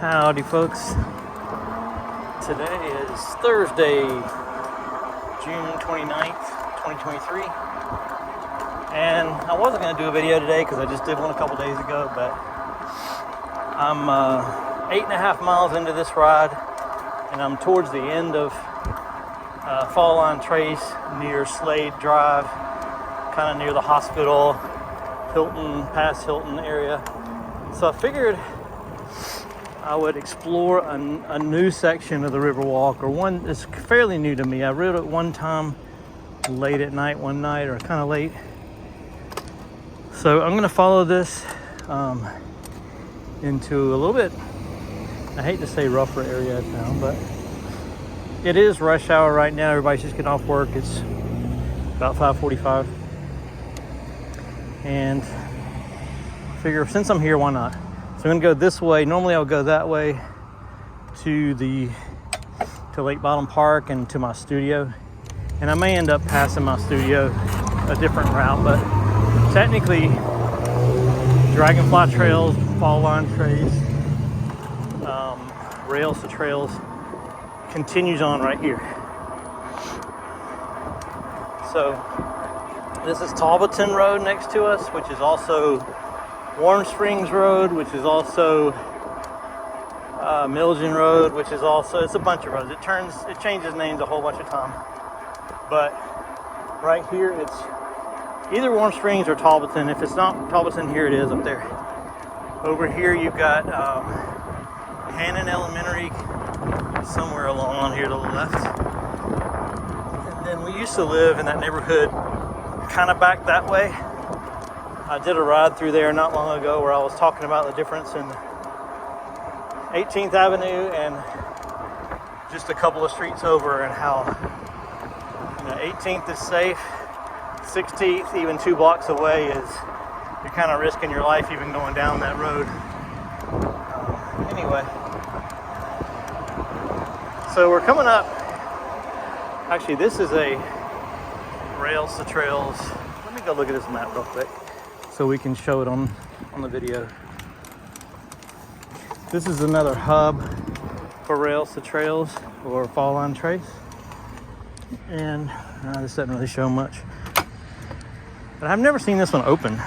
Howdy folks. Today is Thursday, June 29th, 2023. And I wasn't going to do a video today because I just did one a couple days ago, but I'm 8.5 miles into this ride and I'm towards the end of Fall Line Trace near Slade Drive, kind of near the hospital, Hilton, past Hilton area. So I figured I would explore a new section of the Riverwalk, or one that's fairly new to me. I rode it one time late at night, one night, or kind of late. So I'm going to follow this into a little bit, I hate to say rougher area of town, but it is rush hour right now. Everybody's just getting off work. It's about 5:45. And I figure since I'm here, why not? So I'm gonna go this way. Normally I'll go that way to Lake Bottom Park and to my studio. And I may end up passing my studio a different route, but technically Dragonfly Trails, Fall Line Trace, Rails to Trails continues on right here. So this is Talbotton Road next to us, which is also Warm Springs Road, which is also Milgen Road, which is also, it's a bunch of roads. It changes names a whole bunch of times. But right here, it's either Warm Springs or Talbotton. If it's not Talbotton, here it is up there. Over here, you've got Hannon Elementary, somewhere along on here to the left. And then we used to live in that neighborhood kind of back that way. I did a ride through there not long ago where I was talking about the difference in 18th Avenue and just a couple of streets over, and how 18th is safe, 16th, even 2 blocks away, is you're kind of risking your life even going down that road. Anyway, so we're coming up. Actually, this is a Rails to Trails. Let me go look at this map real quick so we can show it on the video. This is another hub for Rails to Trails or Fall Line Trace. And this doesn't really show much. But I've never seen this one open,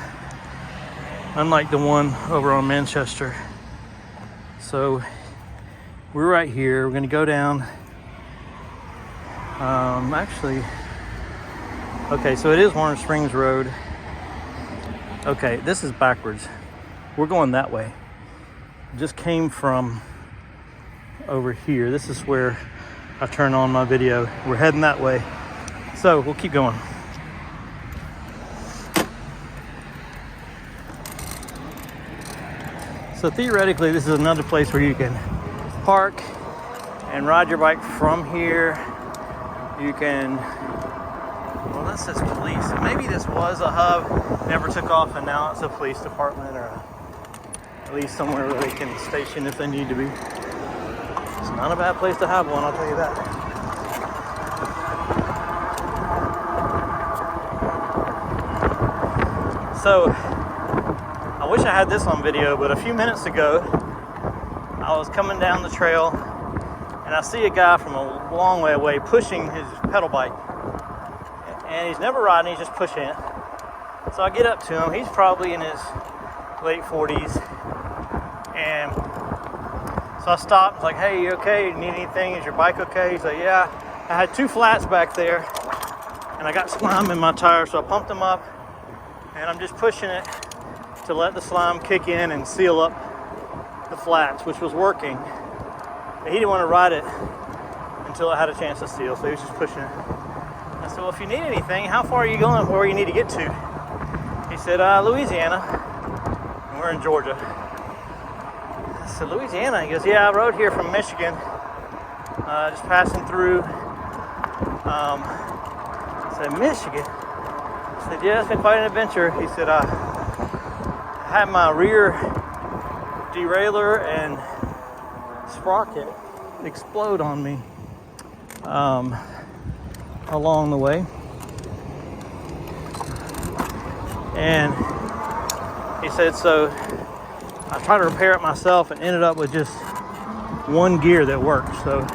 unlike the one over on Manchester. So we're right here. We're gonna go down. Actually, okay, so it is Warm Springs Road. Okay, this is backwards. We're going that way. Just came from over here. This is where I turn on my video. We're heading that way. So we'll keep going. So theoretically, this is another place where you can park and ride your bike from here. You can, well, this says police. So maybe this was a hub, never took off, and now it's a police department, or at least somewhere where they can station if they need to be. It's not a bad place to have one, I'll tell you that. So, I wish I had this on video, but a few minutes ago, I was coming down the trail and I see a guy from a long way away pushing his pedal bike. And he's never riding, he's just pushing it. So I get up to him. He's probably in his late 40s. And so I stopped. I was like, hey, you okay? You need anything? Is your bike okay? He's like, yeah. I had 2 flats back there and I got slime in my tire, so I pumped them up and I'm just pushing it to let the slime kick in and seal up the flats, which was working. But he didn't want to ride it until it had a chance to seal, so he was just pushing it. I said, well, if you need anything, how far are you going, where you need to get to? He said, Louisiana, and we're in Georgia. I said, Louisiana? He goes, yeah, I rode here from Michigan, just passing through. I said, Michigan? I said, yeah, it's been quite an adventure. He said, I had my rear derailleur and sprocket explode on me along the way. And he said, so I tried to repair it myself and ended up with just one gear that worked. So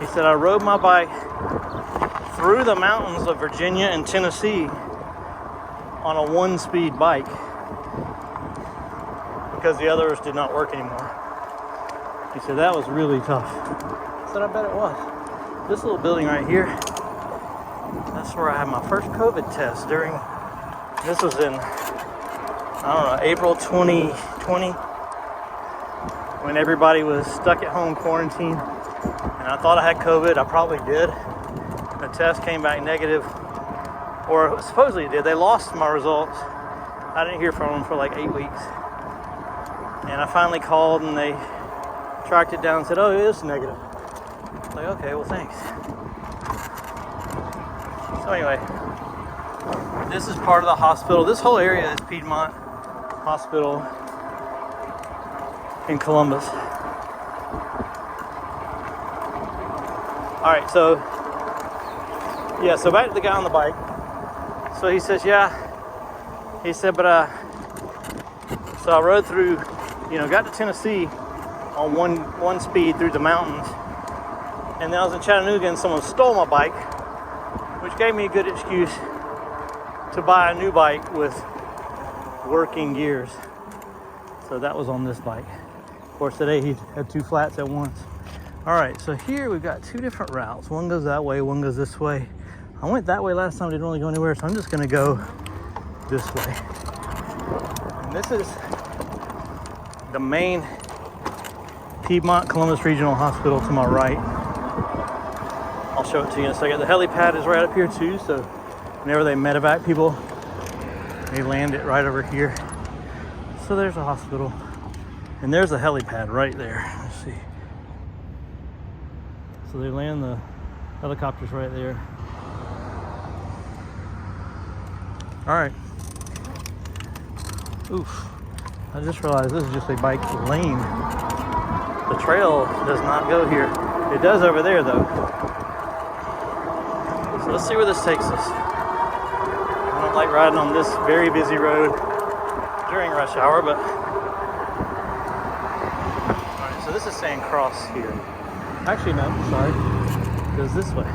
he said, I rode my bike through the mountains of Virginia and Tennessee on a 1-speed bike because the others did not work anymore. He said that was really tough. I said, I bet it was. This little building right here, that's where I had my first COVID test during, this was in, I don't know, April 2020, when everybody was stuck at home quarantine, and I thought I had COVID. I probably did. The test came back negative, or supposedly it did. They lost my results. I didn't hear from them for like 8 weeks. And I finally called and they tracked it down and said, oh, it is negative. I was like, okay, well, thanks. So anyway, this is part of the hospital. This whole area is Piedmont Hospital in Columbus. All right, so yeah, so back to the guy on the bike. So he says, yeah. He said, but so I rode through, got to Tennessee on one speed through the mountains, and then I was in Chattanooga and someone stole my bike, which gave me a good excuse to buy a new bike with working gears. So that was on this bike. Of course, today he had 2 flats at once. All right, so here we've got 2 different routes. One goes that way, one goes this way. I went that way last time, didn't really go anywhere, so I'm just gonna go this way. And this is the main Piedmont Columbus Regional Hospital to my right. I'll show it to you in a second. The helipad is right up here too, so whenever they medevac people, they land it right over here. So there's a hospital, and there's a helipad right there. Let's see. So they land the helicopters right there. All right. Oof. I just realized this is just a bike lane. The trail does not go here. It does over there though. So let's see where this takes us. I don't like riding on this very busy road during rush hour, but all right, so this is saying cross here. Actually, no, sorry. It goes this way.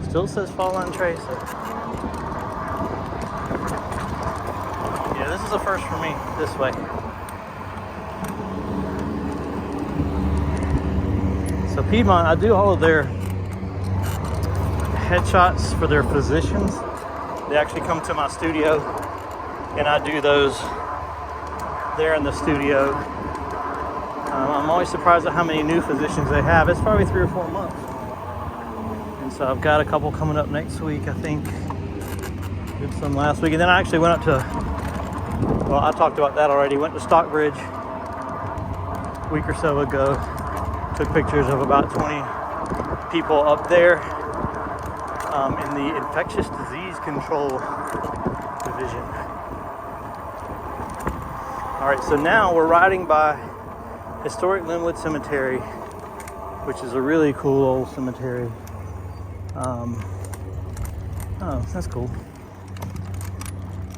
Still says fall on trace. Yeah, this is a first for me, this way. So Piedmont, I do all of their headshots for their physicians. They actually come to my studio and I do those there in the studio. I'm always surprised at how many new physicians they have. It's probably 3 or 4 months. And so I've got a couple coming up next week, I think. Did some last week. And then I actually went up to, well, I talked about that already. Went to Stockbridge a week or so ago. Took pictures of about 20 people up there in the infectious disease control division. All right, so now we're riding by historic Linwood Cemetery, which is a really cool old cemetery. Oh, that's cool.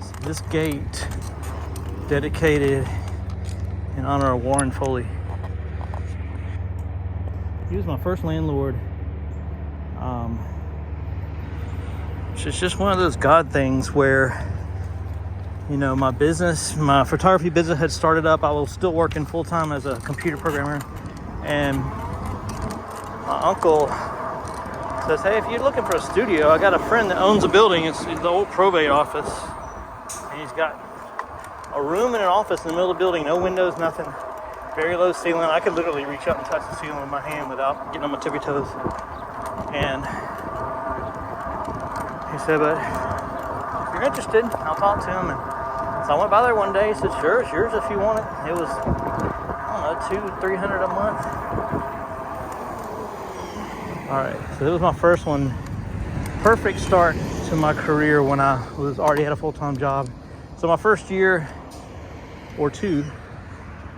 So this gate dedicated in honor of Warren Foley. He was my first landlord. It's just one of those God things where, my business, my photography business had started up. I was still working full-time as a computer programmer. And my uncle says, hey, if you're looking for a studio, I got a friend that owns a building. It's the old probate office. And he's got a room and an office in the middle of the building, no windows, nothing. Very low ceiling. I could literally reach up and touch the ceiling with my hand without getting on my tippy toes. And he said, but if you're interested, I'll talk to him. And so I went by there one day. He said, sure, it's yours if you want it. It was, I don't know, $200-300 a month. All right, so it was my first one. Perfect start to my career when I was already had a full-time job. So my first year or 2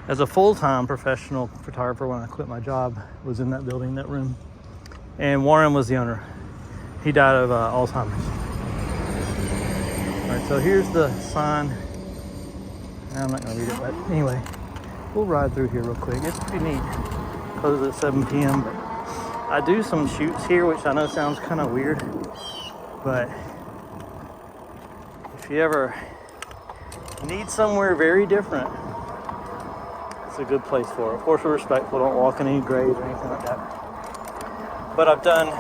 as a full-time professional photographer when I quit my job was in that building, that room. And Warren was the owner. He died of Alzheimer's. All right, so here's the sign. I'm not gonna read it, but anyway. we'll ride through here real quick. It's pretty neat. Closes at 7 p.m. But I do some shoots here, which I know sounds kind of weird, but if you ever need somewhere very different, it's a good place for it. Of course, we're respectful. Don't walk in any graves or anything like that. But I've done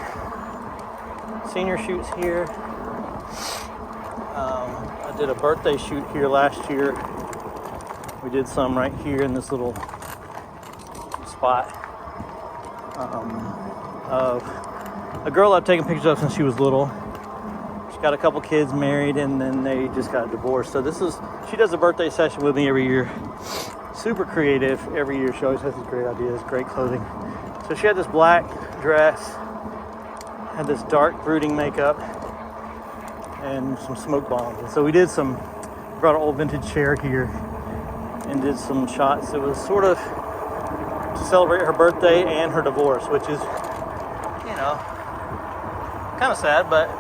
senior shoots here. I did a birthday shoot here last year. We did some right here in this little spot of a girl I've taken pictures of since she was little. She's got a couple kids married, and then they just got divorced. So she does a birthday session with me every year. Super creative every year. She always has these great ideas, great clothing. So she had this black dress, had this dark brooding makeup, and some smoke bombs. And so we brought an old vintage chair here and did some shots. It was sort of to celebrate her birthday and her divorce, which is, kind of sad, but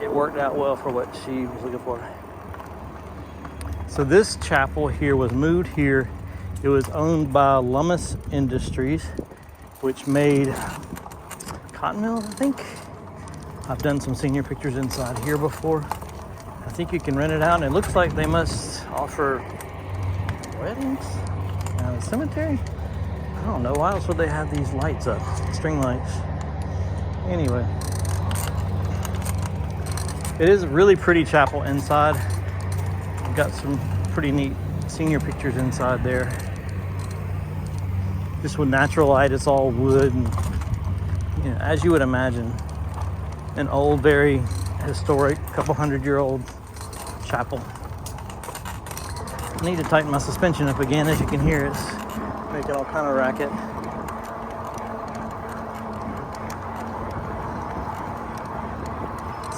it worked out well for what she was looking for. So this chapel here was moved here. It was owned by Lummus Industries, which made cotton mills, I think. I've done some senior pictures inside here before. I think you can rent it out, and it looks like they must offer weddings at a cemetery. I don't know, why else would they have these lights up, string lights? Anyway, it is a really pretty chapel inside. We've got some pretty neat senior pictures inside there. Just with natural light, it's all wood, and as you would imagine, an old, very historic, couple 100-year-old chapel. I need to tighten my suspension up again. As you can hear, it's making all kind of racket.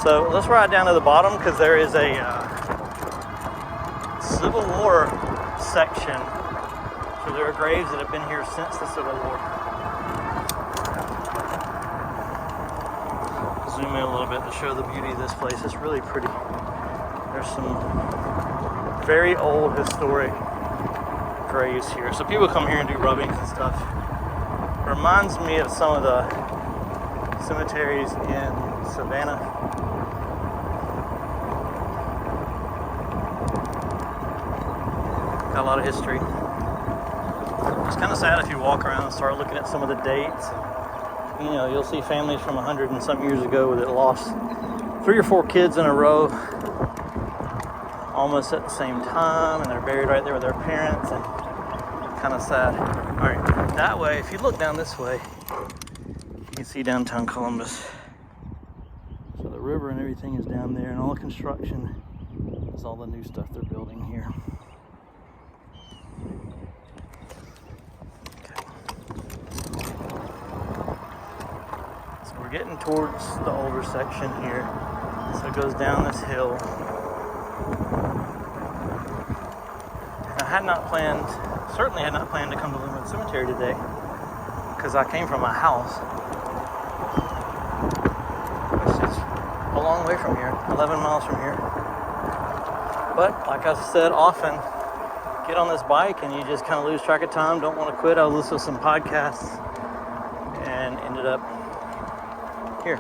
So let's ride down to the bottom, because there is a Civil War section. So there are graves that have been here since the Civil War. Zoom in a little bit to show the beauty of this place. It's really pretty. There's some very old historic graves here. So people come here and do rubbings and stuff. It reminds me of some of the cemeteries in Savannah. Got a lot of history. It's kind of sad if you walk around and start looking at some of the dates. You'll see families from 100 and some years ago that lost 3 or 4 kids in a row almost at the same time, and they're buried right there with their parents, and kind of sad. All right, that way, if you look down this way, you can see downtown Columbus. So the river and everything is down there, and all the construction is all the new stuff they're building here. Getting towards the older section here. So it goes down this hill. I certainly had not planned to come to Linwood Cemetery today, because I came from my house, which is a long way from here, 11 miles from here. But like I said often, get on this bike and you just kind of lose track of time, don't want to quit. I listened to some podcasts and ended up here.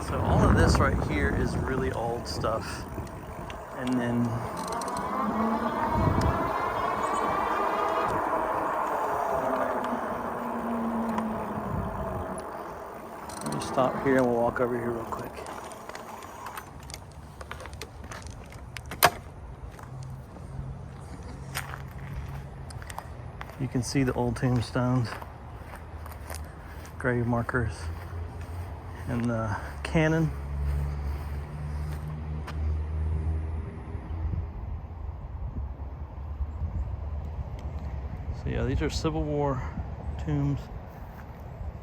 So all of this right here is really old stuff. And then let me stop here and we'll walk over here real quick. You can see the old tombstones, grave markers, and the cannon. So yeah, these are Civil War tombs.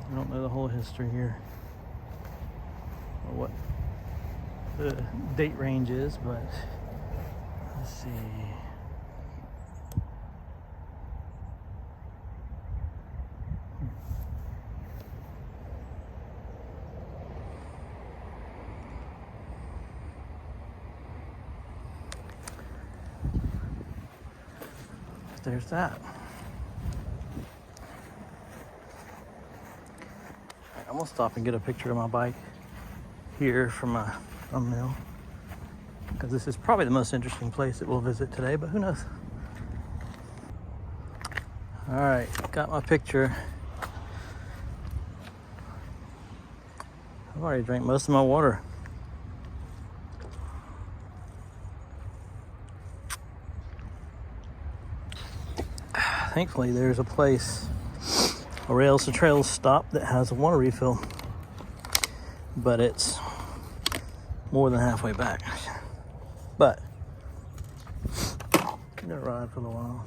I don't know the whole history here or what the date range is, but let's see. there's that. I'm gonna stop and get a picture of my bike here for my thumbnail, because this is probably the most interesting place that we'll visit today, but who knows. All right, got my picture. I've already drank most of my water. Thankfully, there's a place, a rails to trails stop that has a water refill, but it's more than halfway back. But I'm gonna ride for a little while.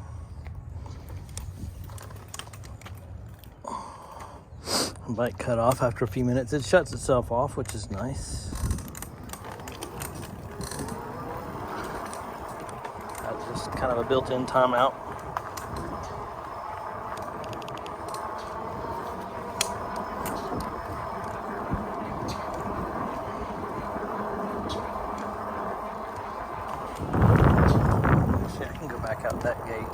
My bike cut off after a few minutes. It shuts itself off, which is nice. That's just kind of a built-in timeout. Out that gate.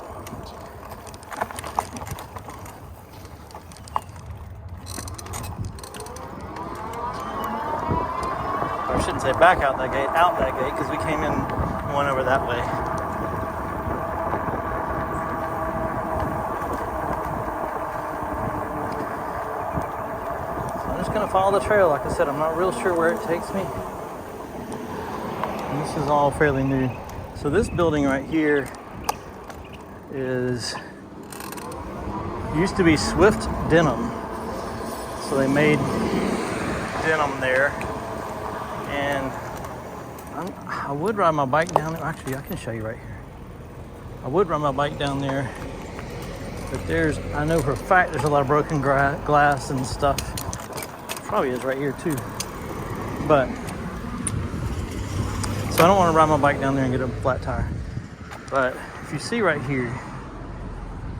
Or I shouldn't say back out that gate, out that gate, because we came in one over that way. So I'm just going to follow the trail. Like I said, I'm not real sure where it takes me. And this is all fairly new. So this building right here used to be Swift Denim, so they made denim there, and I would ride my bike down there. Actually, I can show you right here. I would ride my bike down there, but I know for a fact there's a lot of broken glass and stuff. Probably is right here too, but so I don't want to ride my bike down there and get a flat tire. But if you see right here,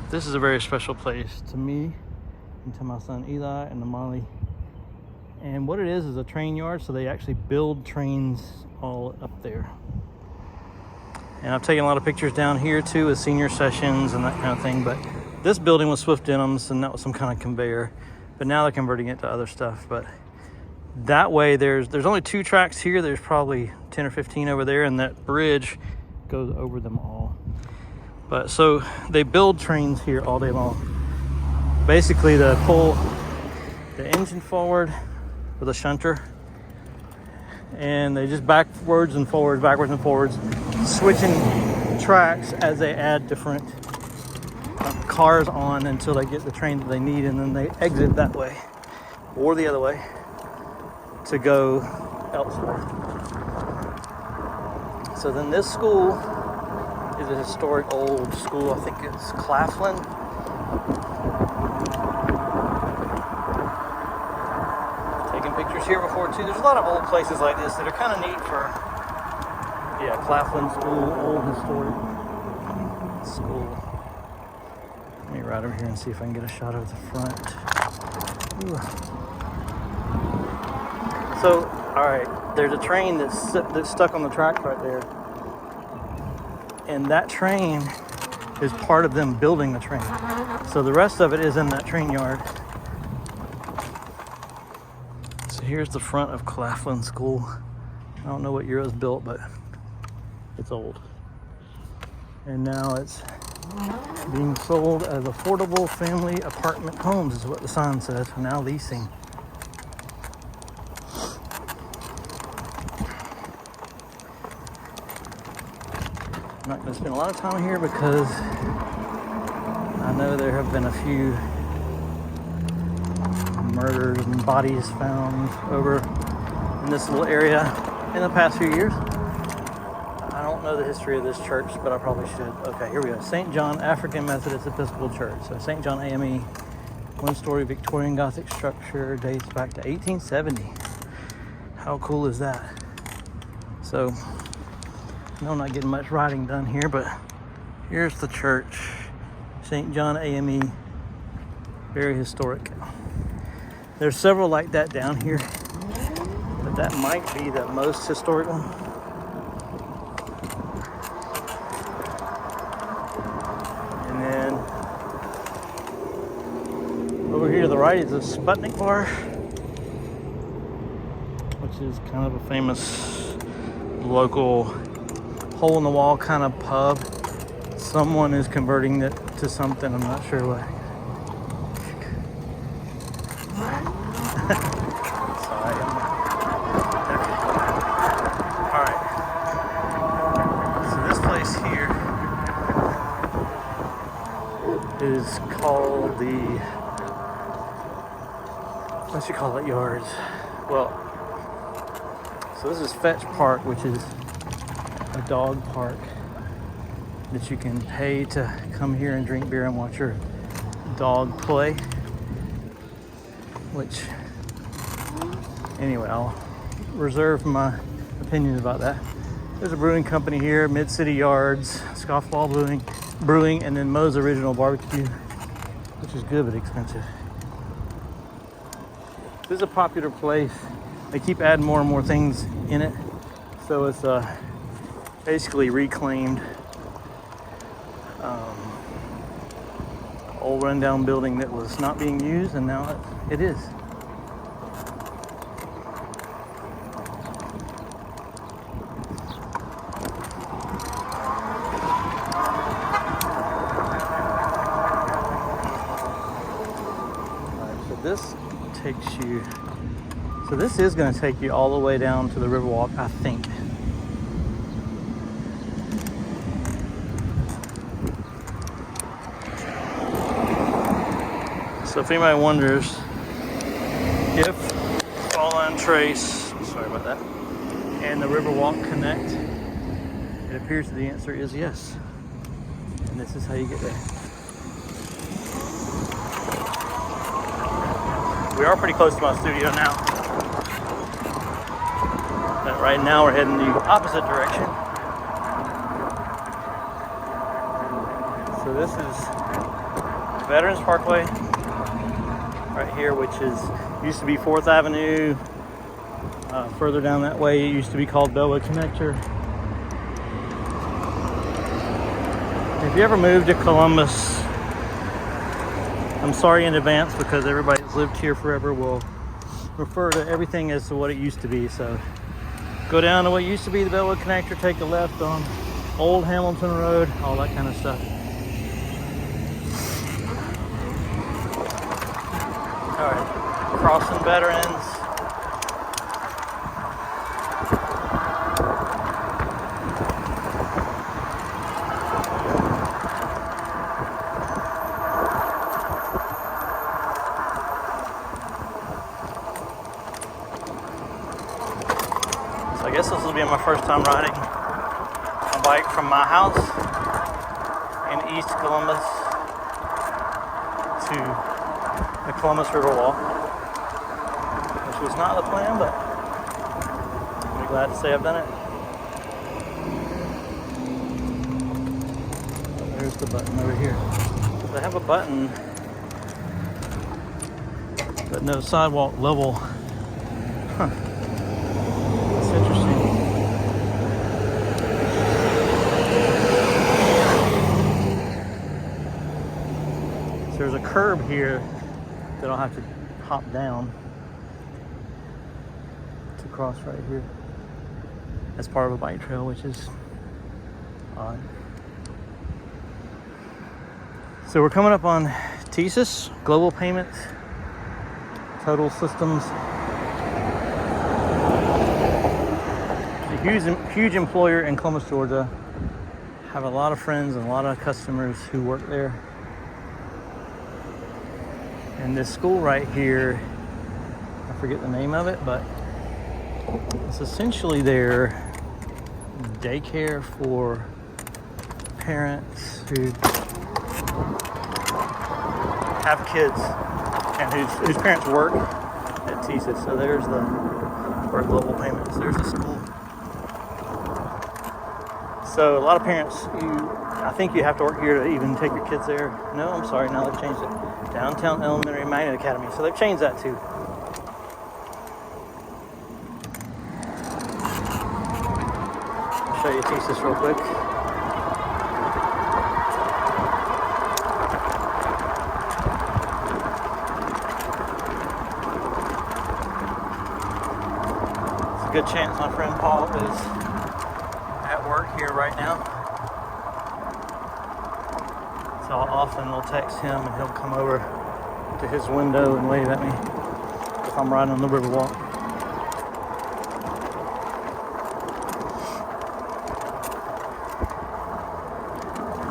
this is a very special place to me and to my son Eli and to Molly. And what it is a train yard, so they actually build trains all up there. And I've taken a lot of pictures down here too with senior sessions and that kind of thing. But this building was Swift Denims, and that was some kind of conveyor. But now they're converting it to other stuff. But that way, there's only 2 tracks here. There's probably 10 or 15 over there, and that bridge goes over them all. But so they build trains here all day long. Basically, they pull the engine forward with a shunter, and they just backwards and forwards, switching tracks as they add different cars on until they get the train that they need, and then they exit that way or the other way to go elsewhere. So then this school is a historic old school. I think it's Claflin. Taking pictures here before too. There's a lot of old places like this that are kind of neat for, Claflin School, old historic school. Let me ride over here and see if I can get a shot of the front. Ooh. So, all right, there's a train that's stuck on the tracks right there. And that train is part of them building the train. So the rest of it is in that train yard. So here's the front of Claflin School. I don't know what year it was built, but it's old. And now it's being sold as affordable family apartment homes, is what the sign says. Now leasing. I'm not going to spend a lot of time here because I know there have been a few murders and bodies found over in this little area in the past few years. I don't know the history of this church, but I probably should. Okay, here we go. St. John African Methodist Episcopal Church. So St. John AME, 1-story Victorian Gothic structure, dates back to 1870. How cool is that? So, no, I'm not getting much writing done here, but here's the church. St. John AME, very historic. There's several like that down here, but that might be the most historic one. And right is a Sputnik bar, which is kind of a famous local hole-in-the-wall kind of pub. Someone is converting it to something, I'm not sure what. Sorry. Okay. Alright. So this place here is called the, what you call it, yards. Well, so this is Fetch Park, which is a dog park that you can pay to come here and drink beer and watch your dog play. Which, anyway, I'll reserve my opinion about that. There's a brewing company here, Mid-City Yards, Scofflaw Brewing, and then Moe's Original Barbecue, which is good but expensive. This is a popular place. They keep adding more and more things in it. So it's basically reclaimed old rundown building that was not being used, and now it is. This takes you, so this is going to take you all the way down to the Riverwalk, I think. So if anybody wonders if Fall and Trace, sorry about that, and the Riverwalk connect, it appears the answer is yes. And this is how you get there. We are pretty close to my studio now. But right now we're heading the opposite direction. So this is Veterans Parkway right here, which used to be 4th Avenue. Further down that way, it used to be called Bellwood Connector. If you ever moved to Columbus, I'm sorry in advance, because everybody that's lived here forever will refer to everything as to what it used to be. So go down to what used to be the Bellwood Connector, take a left on Old Hamilton Road, all that kind of stuff. All right, crossing Veterans. I guess this will be my first time riding a bike from my house in East Columbus to the Columbus Riverwalk, which was not the plan, but I'm glad to say I've done it. There's the button over here. So they have a button, but no sidewalk level. Huh. Interesting. So there's a curb here that I'll have to hop down to cross right here as part of a bike trail, which is odd. So we're coming up on TSYS, Global Payments, Total Systems. Huge employer in Columbus, Georgia. Have a lot of friends and a lot of customers who work there. And this school right here, I forget the name of it, but it's essentially their daycare for parents who have kids and whose parents work at TSYS. So there's for Global Payments. There's the school. So a lot of parents, I think you have to work here to even take your kids there. No, I'm sorry, now they've changed it. Downtown Elementary Magnet Academy. So they've changed that too. I'll show you TSYS real quick. good chance my friend Paul is at work here right now. So often we'll text him and he'll come over to his window and wave at me if I'm riding on the Riverwalk.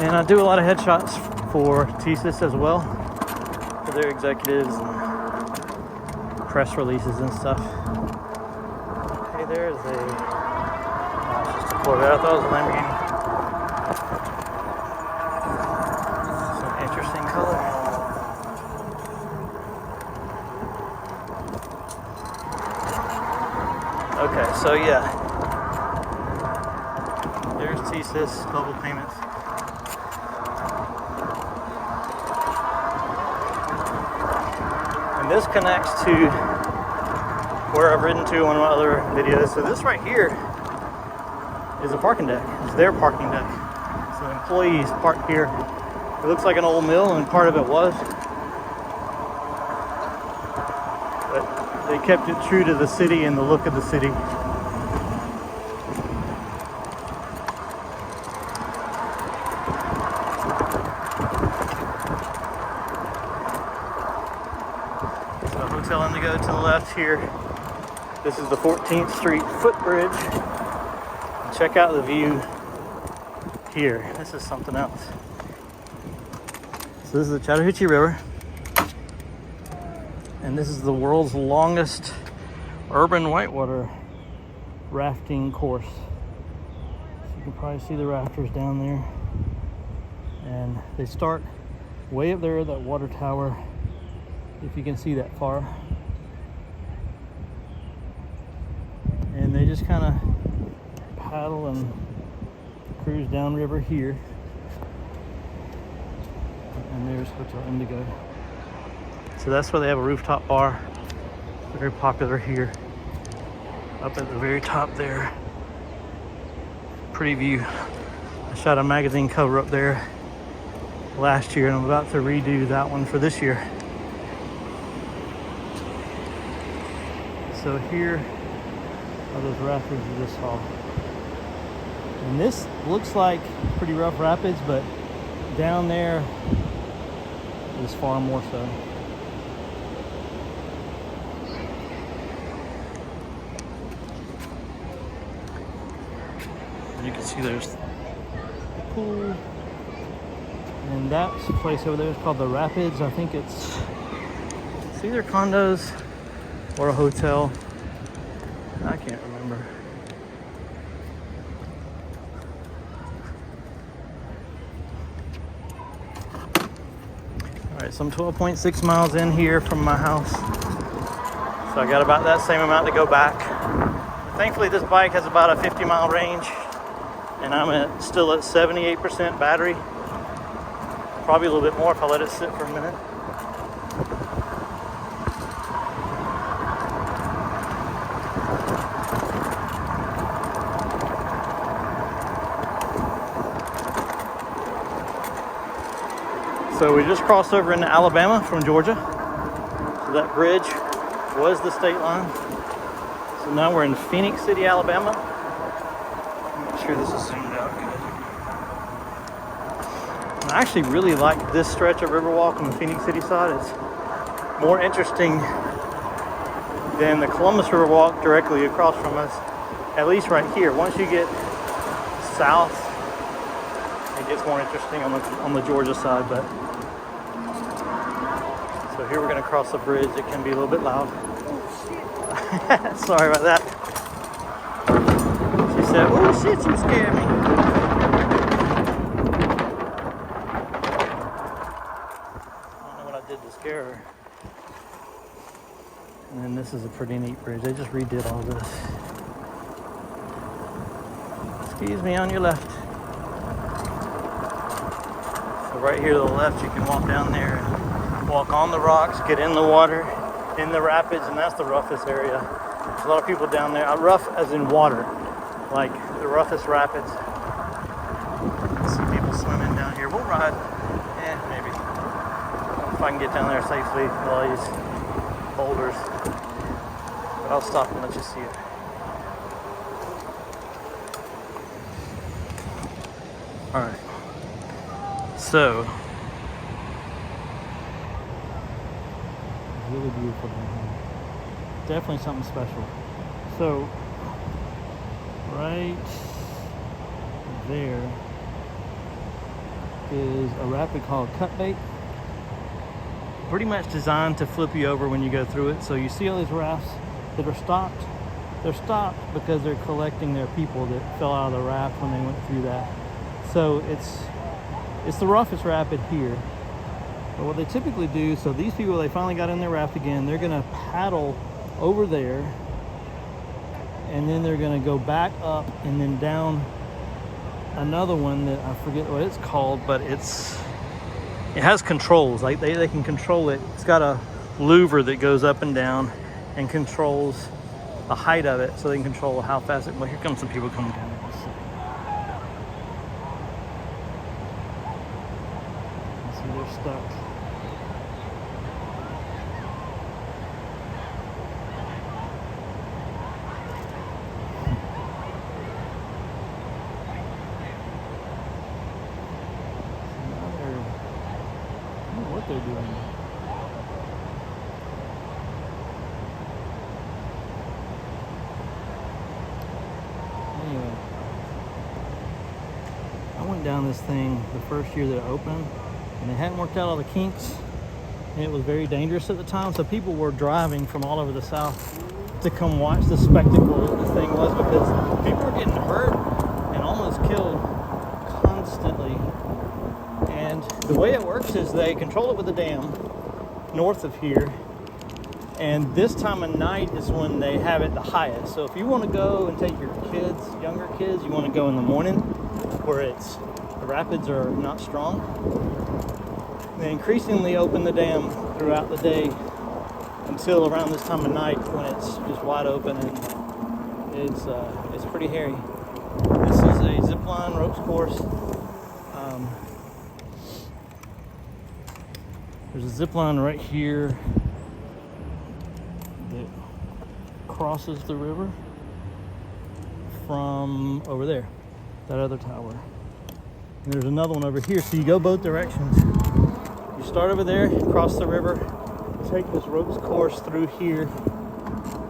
And I do a lot of headshots for TSYS as well, for their executives and press releases and stuff. Okay, there's a, it's just a Corvette. I thought it was a Lamborghini. Some interesting color. Okay, so yeah, there's TSYS Global Payments. And this connects to where I've ridden to on my other videos. So this right here is a parking deck. It's their parking deck. So employees park here. It looks like an old mill, and part of it was. But they kept it true to the city and the look of the city. Hotel Indigo to the left here. This is the 14th Street footbridge. Check out the view here. This is something else. So this is the Chattahoochee River. And this is the world's longest urban whitewater rafting course. So you can probably see the rafters down there. And they start way up there at that water tower, if you can see that far. And they just kind of paddle and cruise downriver here. And there's Hotel Indigo. So that's where they have a rooftop bar. Very popular here. Up at the very top there. Pretty view. I shot a magazine cover up there last year, and I'm about to redo that one for this year. So here are those rapids you just saw. And this looks like pretty rough rapids, but down there is far more so. You can see there's the pool. And that place over there is called the Rapids. I think it's either condos or a hotel. I can't remember. All right, so I'm 12.6 miles in here from my house. So I got about that same amount to go back. Thankfully, this bike has about a 50-mile range, and I'm still at 78% battery. Probably a little bit more if I let it sit for a minute. So we just crossed over into Alabama from Georgia. So that bridge was the state line. So now we're in Phenix City, Alabama. Make sure this is zoomed out good. I actually really like this stretch of Riverwalk on the Phenix City side. It's more interesting than the Columbus Riverwalk directly across from us, at least right here. Once you get south, it gets more interesting on the Georgia side. But so here we're going to cross the bridge. It can be a little bit loud. Sorry about that. She said, "Oh shit, you scared me." To scare her. And then this is a pretty neat bridge. They just redid all this. Excuse me, on your left. So right here to the left, you can walk down there and walk on the rocks, get in the water, in the rapids, and that's the roughest area. There's a lot of people down there. Rough as in water, like the roughest rapids. Some people swimming down here. We'll ride. Maybe. If I can get down there safely with all these boulders. But I'll stop and let you see it. All right. So, really beautiful down here. Definitely something special. So, right there is a rapid called Cutbait. Pretty much designed to flip you over when you go through it. So you see all these rafts that are stopped. They're stopped because they're collecting their people that fell out of the raft when they went through that. So it's the roughest rapid here. But what they typically do, so these people, they finally got in their raft again. They're gonna paddle over there, and then they're gonna go back up and then down another one that I forget what it's called, but it has controls. Like they can control it. It's got a louver that goes up and down and controls the height of it, so they can control how fast it. Well, here comes some people coming down. See, they're stuck. They're doing. Anyway, I went down this thing the first year that it opened, and it hadn't worked out all the kinks, and it was very dangerous at the time, so people were driving from all over the South to come watch the spectacle that the thing was, because people were getting hurt and almost killed constantly. And the way it works is they control it with a dam north of here, and this time of night is when they have it the highest. So if you want to go and take your kids, younger kids, you want to go in the morning where the rapids are not strong. They increasingly open the dam throughout the day until around this time of night when it's just wide open, and it's pretty hairy. This is a zipline ropes course. There's a zip line right here that crosses the river from over there, that other tower. And there's another one over here, so you go both directions. You start over there, cross the river, take this ropes course through here,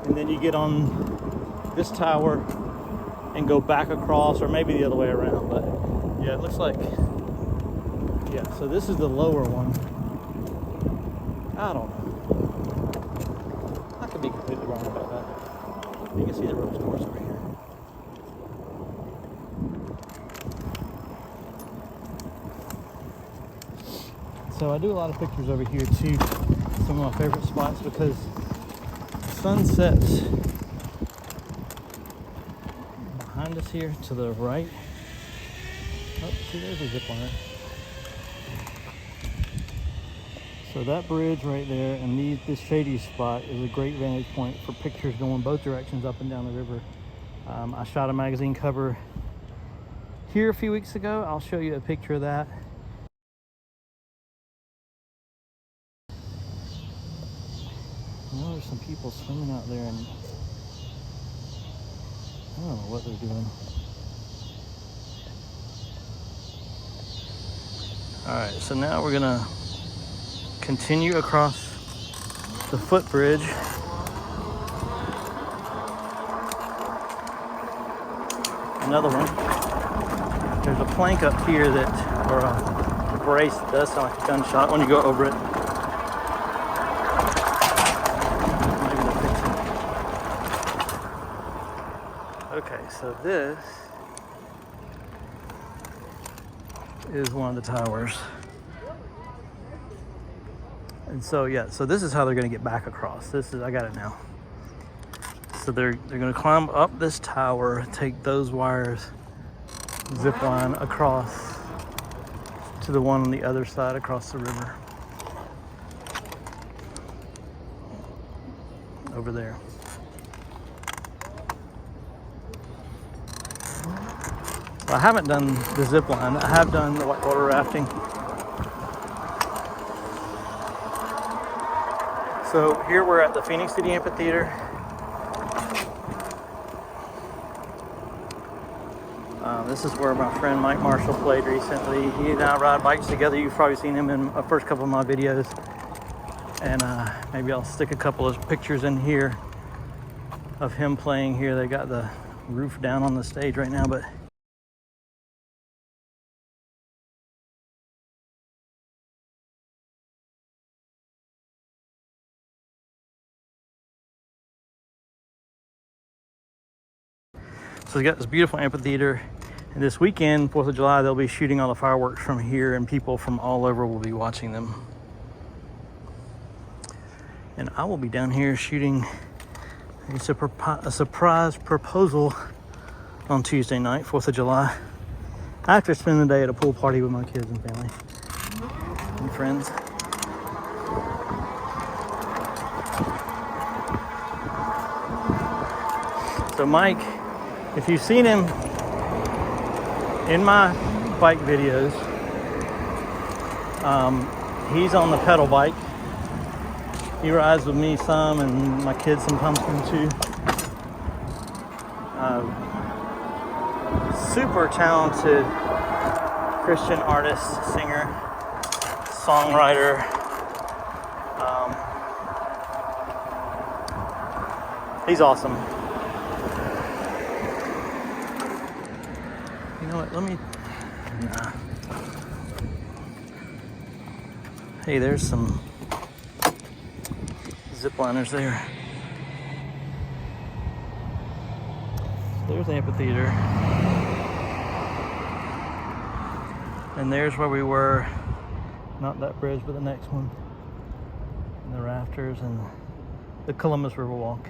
and then you get on this tower and go back across, or maybe the other way around. But yeah, it looks like, yeah, so this is the lower one. I don't know. I could be completely wrong about that. You can see the ropes course over here. So I do a lot of pictures over here too. Some of my favorite spots, because the sun sets behind us here to the right. Oh, see, there's a zip line. So that bridge right there and this shady spot is a great vantage point for pictures going both directions up and down the river. I shot a magazine cover here a few weeks ago. I'll show you a picture of that. Now there's some people swimming out there, and I don't know what they're doing. All right, so now we're gonna continue across the footbridge. Another one. There's a plank up here or a brace that does sound like a gunshot when you go over it. Okay, so this is one of the towers. And so, yeah, so this is how they're going to get back across. I got it now. So they're going to climb up this tower, take those wires, zip line across to the one on the other side across the river. Over there. Well, I haven't done the zip line. I have done the whitewater rafting. So here we're at the Phenix City Amphitheater. This is where my friend Mike Marshall played recently. He and I ride bikes together. You've probably seen him in the first couple of my videos. And maybe I'll stick a couple of pictures in here of him playing here. They got the roof down on the stage right now, but so we got this beautiful amphitheater. And this weekend, 4th of July, they'll be shooting all the fireworks from here, and people from all over will be watching them. And I will be down here shooting a surprise proposal on Tuesday night, 4th of July. After spending the day at a pool party with my kids and family and friends. So Mike, if you've seen him in my bike videos, he's on the pedal bike. He rides with me some, and my kids sometimes come too. Super talented Christian artist, singer, songwriter. He's awesome. You know what, let me... Nah. Hey, there's some zipliners there. There's the amphitheater. And there's where we were. Not that bridge, but the next one. And the rafters and the Columbus Riverwalk.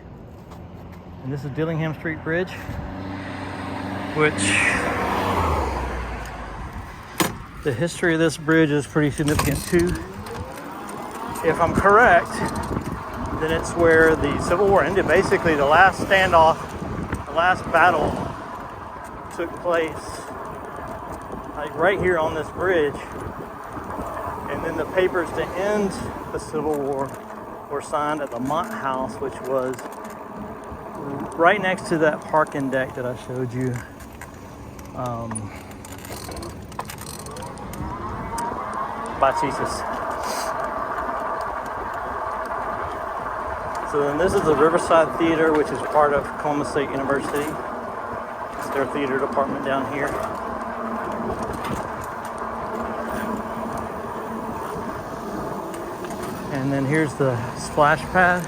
And this is Dillingham Street Bridge, which the history of this bridge is pretty significant too. If I'm correct, then it's where the Civil War ended. Basically, the last standoff, the last battle took place like right here on this bridge. And then the papers to end the Civil War were signed at the Mott House, which was right next to that parking deck that I showed you. By TSYS. So then this is the Riverside Theater, which is part of Columbus State University. It's their theater department down here. And then here's the splash pad,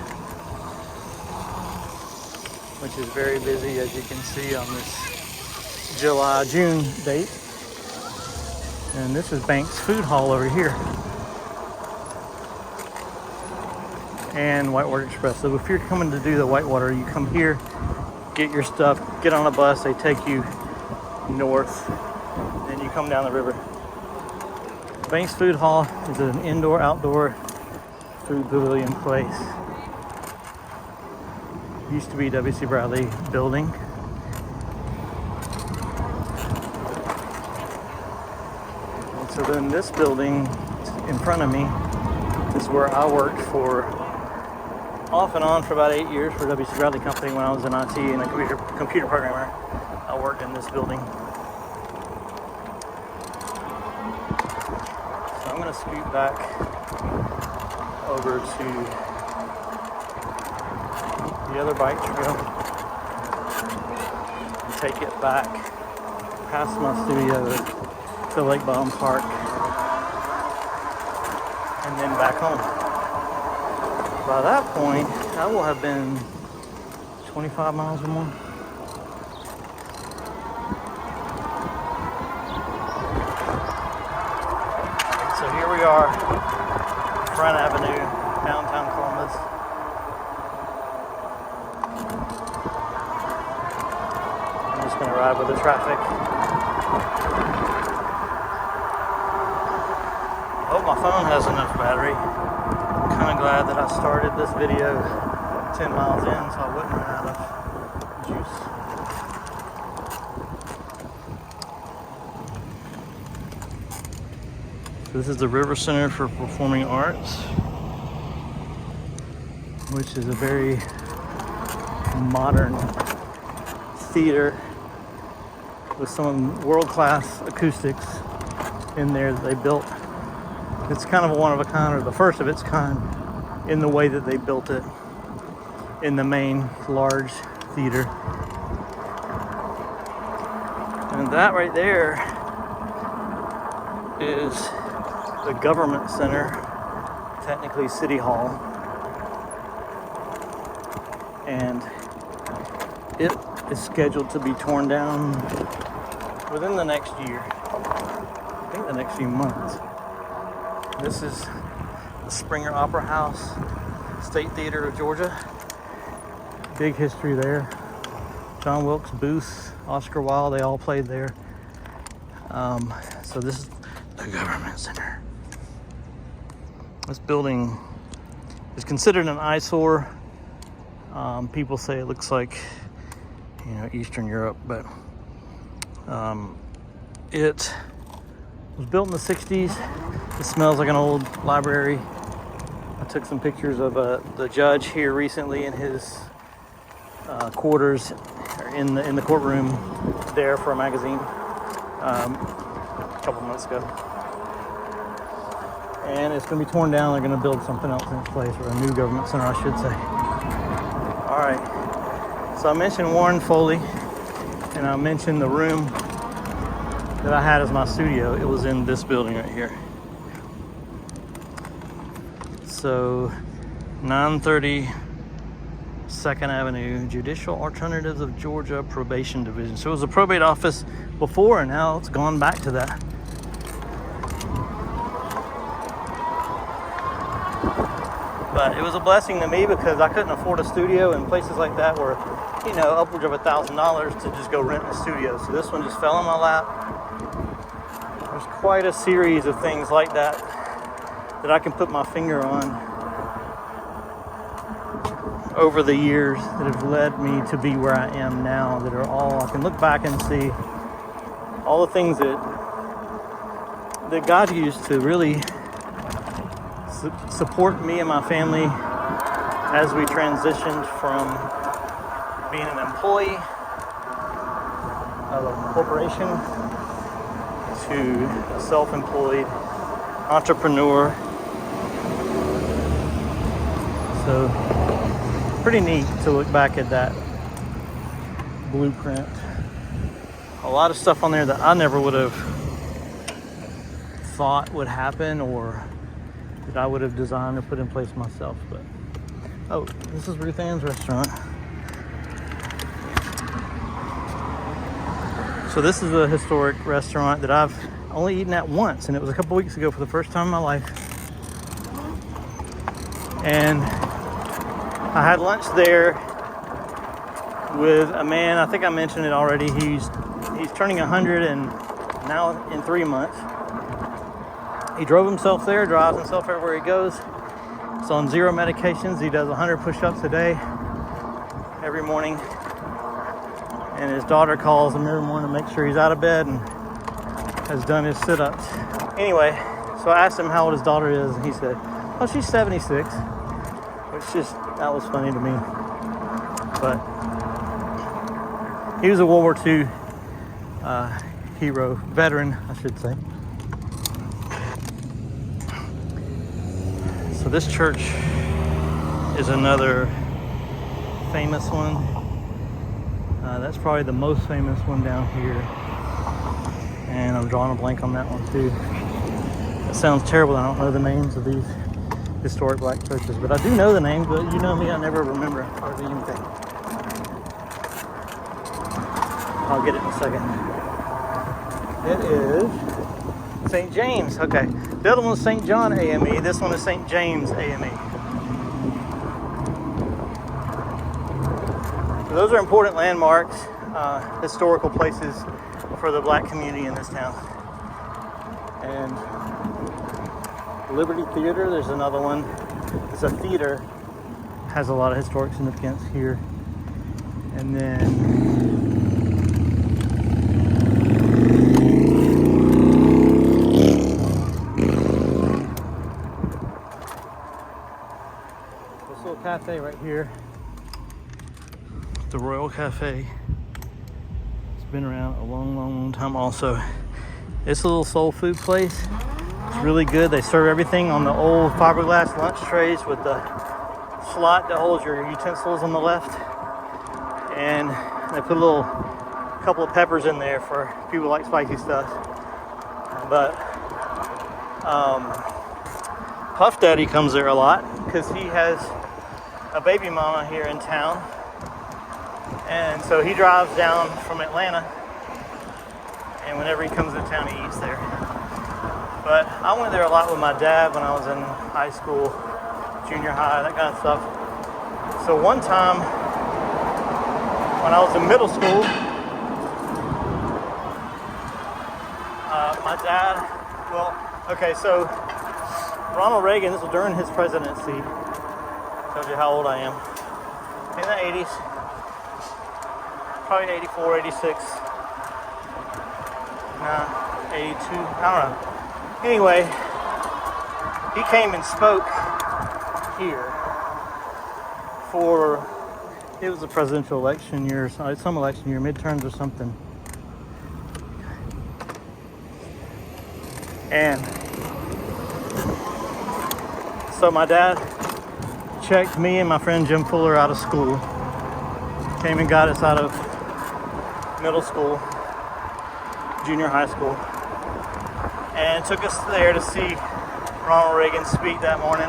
which is very busy, as you can see on this June date. And this is Banks Food Hall over here. And Whitewater Express. So if you're coming to do the Whitewater, you come here, get your stuff, get on a bus, they take you north, and you come down the river. Banks Food Hall is an indoor-outdoor food pavilion place. Used to be W.C. Bradley building. And so then this building in front of me is where I worked for off and on for about 8 years for W.C. Bradley Company when I was in IT and a computer programmer. I worked in this building. So I'm going to scoot back over to the other bike trail and take it back past my studio to Lake Bottom Park and then back home. By that point, I will have been 25 miles or more. So here we are, Front Avenue, downtown Columbus. I'm just going to ride with the traffic. I hope my phone has enough battery. I'm kind of glad that I started this video 10 miles in so I wouldn't run out of juice. So this is the River Center for Performing Arts, which is a very modern theater with some world-class acoustics in there that they built. It's kind of a one-of-a-kind, or the first of its kind, in the way that they built it in the main large theater. And that right there is the government center, technically City Hall. And it is scheduled to be torn down within the next year. I think the next few months. This is the Springer Opera House, State Theater of Georgia. Big history there. John Wilkes Booth, Oscar Wilde, they all played there. So this is the government center. This building is considered an eyesore. People say it looks like, you know, Eastern Europe, but it was built in the 60s. It smells like an old library. I took some pictures of the judge here recently in his quarters, or in the courtroom there for a magazine a couple months ago. And it's going to be torn down. They're going to build something else in its place, or a new government center, I should say. All right. So I mentioned Warren Foley, and I mentioned the room that I had as my studio. It was in this building right here. So 930 2nd Avenue, Judicial Alternatives of Georgia Probation Division. So it was a probate office before, and now it's gone back to that. But it was a blessing to me because I couldn't afford a studio, and places like that were, you know, upwards of $1,000 to just go rent a studio. So this one just fell in my lap. There's quite a series of things like that that I can put my finger on over the years that have led me to be where I am now, that are all, I can look back and see all the things that God used to really support me and my family as we transitioned from being an employee of a corporation to a self-employed entrepreneur. So pretty neat to look back at that blueprint. A lot of stuff on there that I never would have thought would happen, or that I would have designed or put in place myself. But oh, this is Ruth Anne's restaurant. So this is a historic restaurant that I've only eaten at once, and it was a couple weeks ago for the first time in my life. And I had lunch there with a man, I think I mentioned it already, he's turning 100 and now in 3 months. He drove himself there, drives himself everywhere he goes. He's on 0 medications. He does 100 push-ups a day, every morning. And his daughter calls him every morning to make sure he's out of bed and has done his sit-ups. Anyway, so I asked him how old his daughter is, and he said, oh, she's 76. That was funny to me. But he was a World War II hero, veteran, I should say. So this church is another famous one. That's probably the most famous one down here. And I'm drawing a blank on that one too. It sounds terrible. I don't know the names of these historic black churches, but I do know the names, but you know me, I never remember hardly anything. I'll get it in a second. It is St. James. Okay. The other one's St. John AME. This one is St. James AME. So those are important landmarks, historical places for the black community in this town. And Liberty Theater, there's another one. It's a theater, has a lot of historic significance here. And then this little cafe right here, the Royal Cafe. It's been around a long, long, long time also. It's a little soul food place. It's really good. They serve everything on the old fiberglass lunch trays with the slot that holds your utensils on the left. And they put a couple of peppers in there for people who like spicy stuff. But Puff Daddy comes there a lot because he has a baby mama here in town. And so he drives down from Atlanta, and whenever he comes to town, he eats there. But I went there a lot with my dad when I was in high school, junior high, that kind of stuff. So one time, when I was in middle school, my dad, so Ronald Reagan, this was during his presidency, tells you how old I am, in the 80s, probably 84, 86, 82, I don't know. Anyway, he came and spoke here for, it was a presidential election year, some election year, midterms or something. And so my dad checked me and my friend Jim Fuller out of school, came and got us out of middle school, junior high school, and took us there to see Ronald Reagan speak that morning.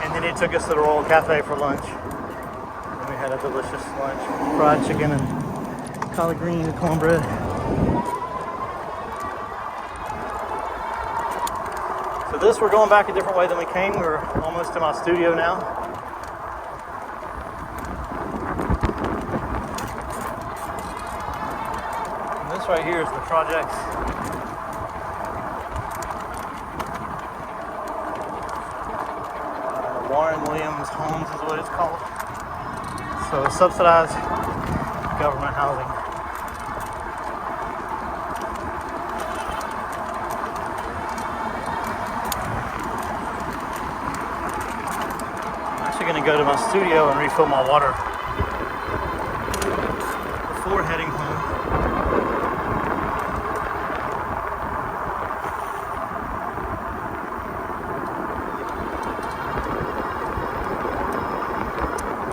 And then he took us to the Royal Cafe for lunch. And we had a delicious lunch, fried chicken and collard greens and cornbread. So this, we're going back a different way than we came. We're almost to my studio now. And this right here is the projects. Warren Williams Homes is what it's called. So subsidized government housing. Going to go to my studio and refill my water before heading home.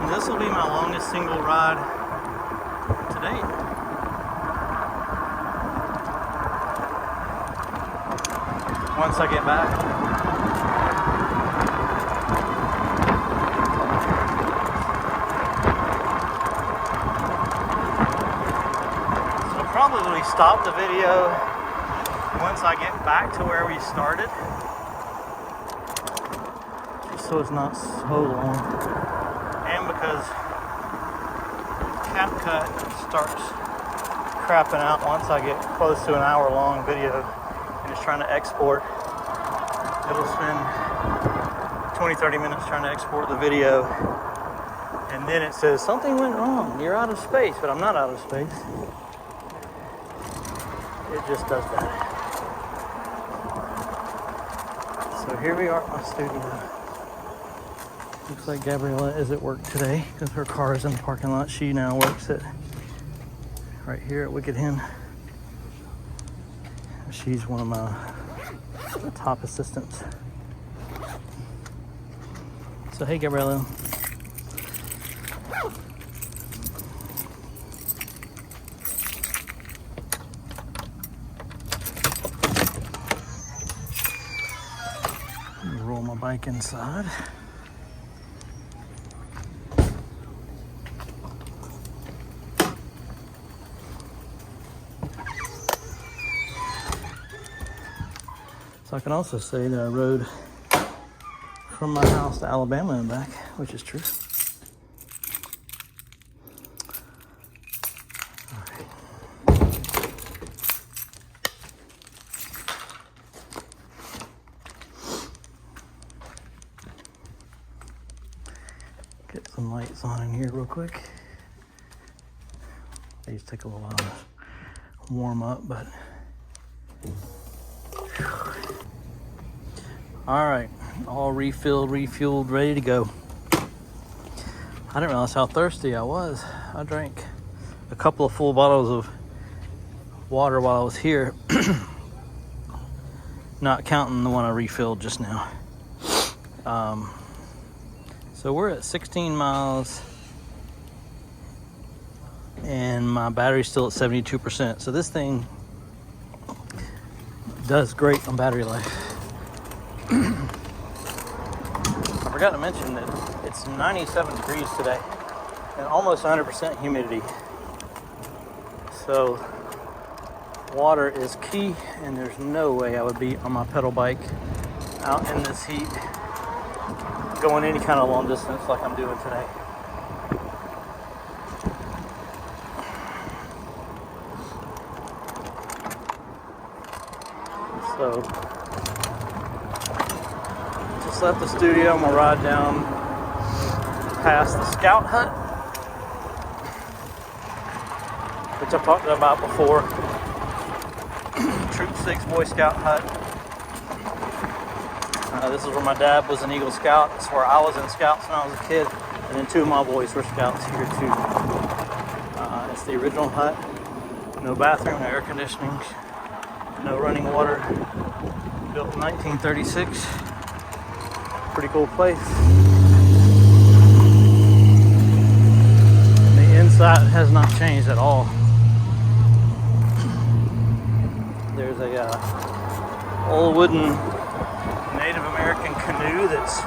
And this will be my longest single ride to date. Once I get back. Probably stop the video once I get back to where we started, just so it's not so long, and because CapCut starts crapping out once I get close to an hour long video and it's trying to export. It'll spend 20-30 minutes trying to export the video, and then it says something went wrong, you're out of space, but I'm not out of space. It just does that. So here we are at my studio. Looks like Gabriella is at work today because her car is in the parking lot. She now works at right here at Wicked Hen. She's one of my top assistants. So hey, Gabriella. Roll my bike inside. So I can also say that I rode from my house to Alabama and back, which is true. All right. Get some lights on in here real quick. These take a little while to warm up, but all right, all refilled, refueled, ready to go. I didn't realize how thirsty I was. I drank a couple of full bottles of water while I was here, not counting the one I refilled just now. So we're at 16 miles and my battery's still at 72%. So this thing does great on battery life. I forgot to mention that it's 97 degrees today and almost 100% humidity. So water is key, and there's no way I would be on my pedal bike out in this heat going any kind of long distance like I'm doing today. So just left the studio. I'm gonna ride down past the Scout Hut, which I've talked about before. Troop 6 Boy Scout Hut. This is where my dad was an Eagle Scout. It's where I was in Scouts when I was a kid, and then 2 of my boys were Scouts here too. It's the original hut. No bathroom, no air conditioning, no running water. Built in 1936. Pretty cool place. The inside has not changed at all. There's a old wooden Native American canoe that's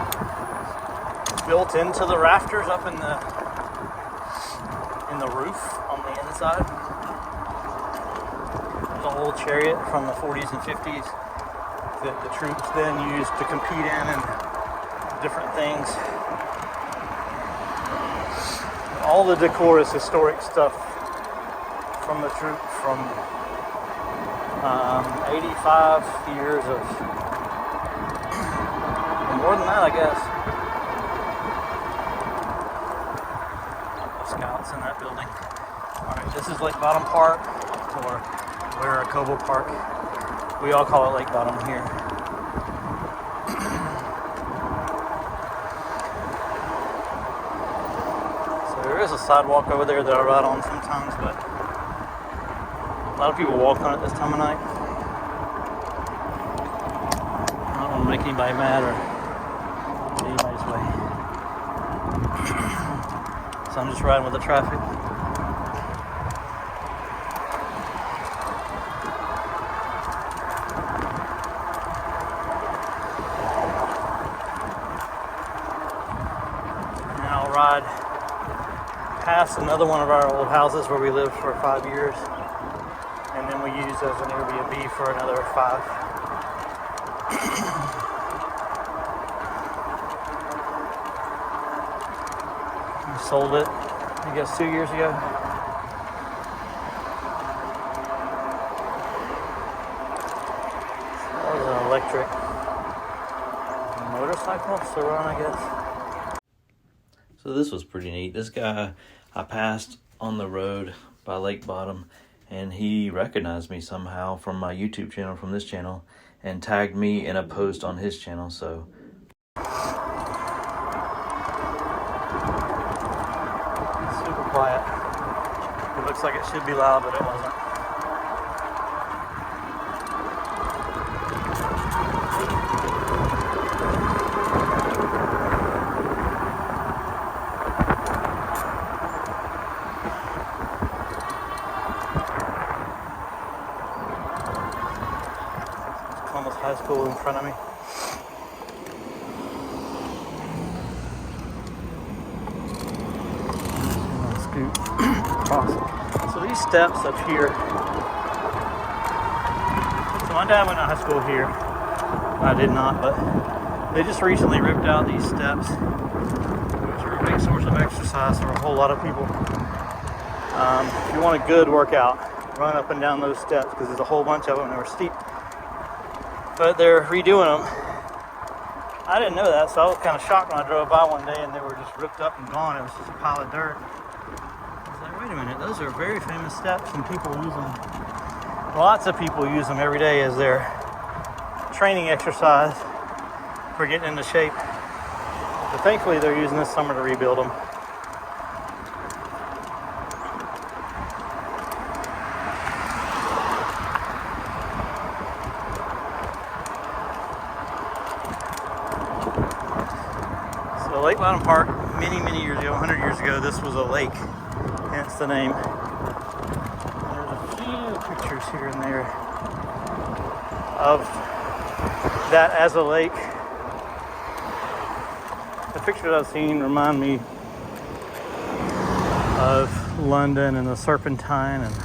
built into the rafters up in the roof on the inside. There's an old chariot from the 40s and 50s that the troops then used to compete in and different things. All the decor is historic stuff from the troop from 85 years of, more than that I guess, of Scouts in that building. Alright, this is Lake Bottom Park, or Waracobo Park. We all call it Lake Bottom here. So there is a sidewalk over there that I ride on sometimes, but a lot of people walk on it this time of night. I don't want to make anybody mad or get anybody's way. So I'm just riding with the traffic. Ride past another one of our old houses where we lived for 5 years, and then we used as an Airbnb for another 5. We sold it, I guess, 2 years ago. That was an electric motorcycle, Saran, I guess. So this was pretty neat. This guy I passed on the road by Lake Bottom, and he recognized me somehow from my YouTube channel, from this channel, and tagged me in a post on his channel. So super quiet. It looks like it should be loud, but it wasn't. High School in front of me. Scoot across. So these steps up here. So my dad went to high school here. I did not, but they just recently ripped out these steps, which are a big source of exercise for a whole lot of people. If you want a good workout, run up and down those steps because there's a whole bunch of them. They were steep. But they're redoing them. I didn't know that, so I was kind of shocked when I drove by one day and they were just ripped up and gone. It was just a pile of dirt. I was like, wait a minute, those are very famous steps, and people use them. Lots of people use them every day as their training exercise for getting into shape. But thankfully, they're using this summer to rebuild them. Lake Bottom Park, many years ago, 100 years ago, this was a lake, hence the name. There's a few pictures here and there of that as a lake. The pictures I've seen remind me of London and the Serpentine, and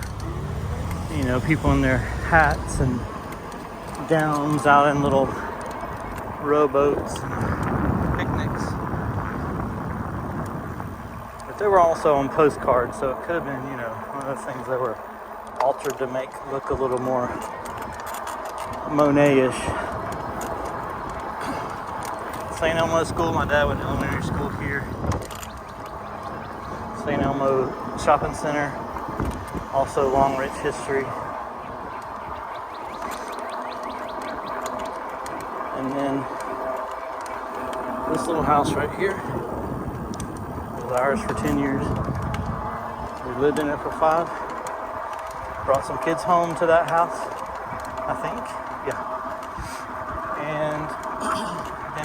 you know, people in their hats and gowns out in little rowboats and picnics. But they were also on postcards, so it could have been, you know, one of those things that were altered to make look a little more Monet-ish. St. Elmo School, my dad went to elementary school here. St. Elmo Shopping Center, also long, rich history. And then this little house right here was ours for 10 years. We lived in it for 5. Brought some kids home to that house, I think. Yeah. And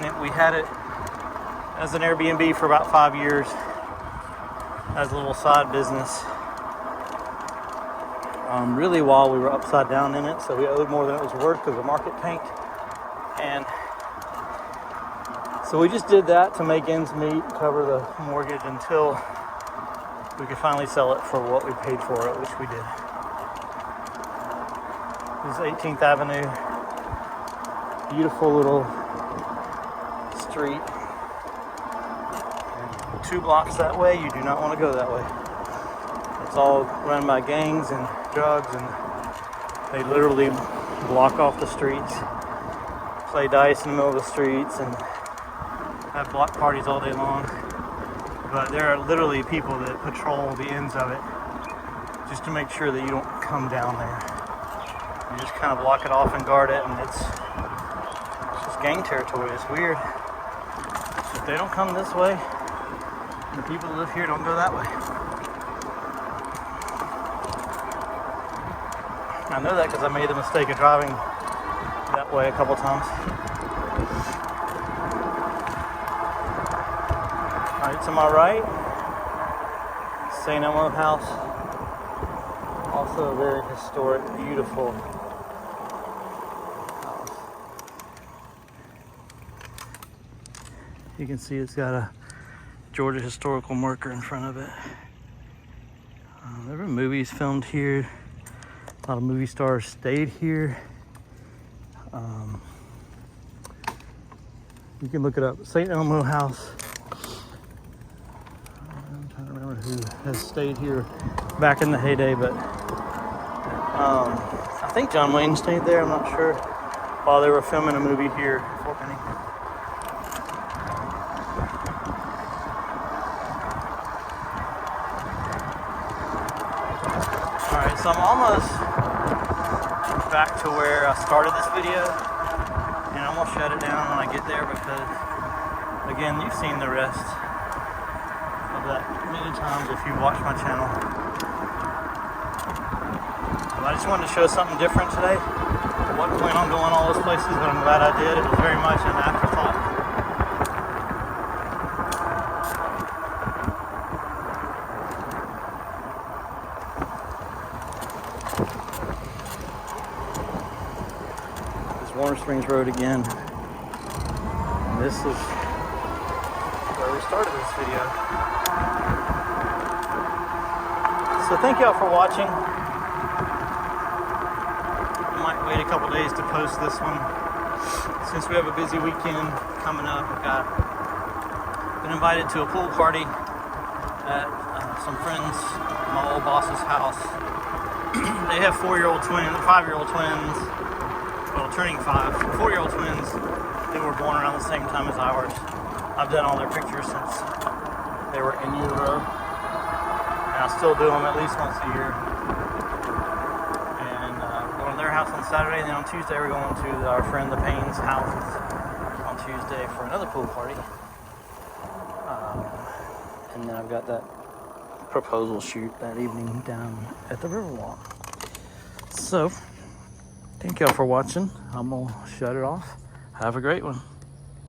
then we had it as an Airbnb for about 5 years as a little side business. Really while we were upside down in it, so we owed more than it was worth because the market tanked. And so we just did that to make ends meet, cover the mortgage until we could finally sell it for what we paid for it, which we did. This is 18th Avenue. Beautiful little street. And 2 blocks that way, you do not want to go that way. It's all run by gangs and drugs, and they literally block off the streets, play dice in the middle of the streets, and have block parties all day long. But there are literally people that patrol the ends of it just to make sure that you don't come down there. You just kind of block it off and guard it, and it's just gang territory. It's weird. If they don't come this way, the people that live here don't go that way. I know that because I made the mistake of driving that way a couple times. Alright, to my right, St. Elmo House. Also a very historic, beautiful house. You can see it's got a Georgia historical marker in front of it. There were movies filmed here. A lot of movie stars stayed here. You can look it up. St. Elmo House. I'm trying to remember who has stayed here back in the heyday, but I think John Wayne stayed there. I'm not sure. While they were filming a movie here in Fort Benning. Alright, so I'm almost back to where I started this video, and I'm gonna shut it down when I get there because, again, you've seen the rest of that many times if you watch my channel. But I just wanted to show something different today. I wasn't planning on going all those places, but I'm glad I did. It was very much an afterthought. Warm Springs Road again. And this is where we started this video. So thank y'all for watching. I might wait a couple days to post this one since we have a busy weekend coming up. I've been invited to a pool party at some friends, my old boss's house. They have 5-year-old twins. Well, turning 5, 4-year-old twins who were born around the same time as ours. I've done all their pictures since they were in utero, and I still do them at least once a year. And we're going to their house on Saturday, and then on Tuesday we're going to our friend the Payne's house on Tuesday for another pool party. And then I've got that proposal shoot that evening down at the Riverwalk. So, thank y'all for watching. I'm gonna shut it off. Have a great one.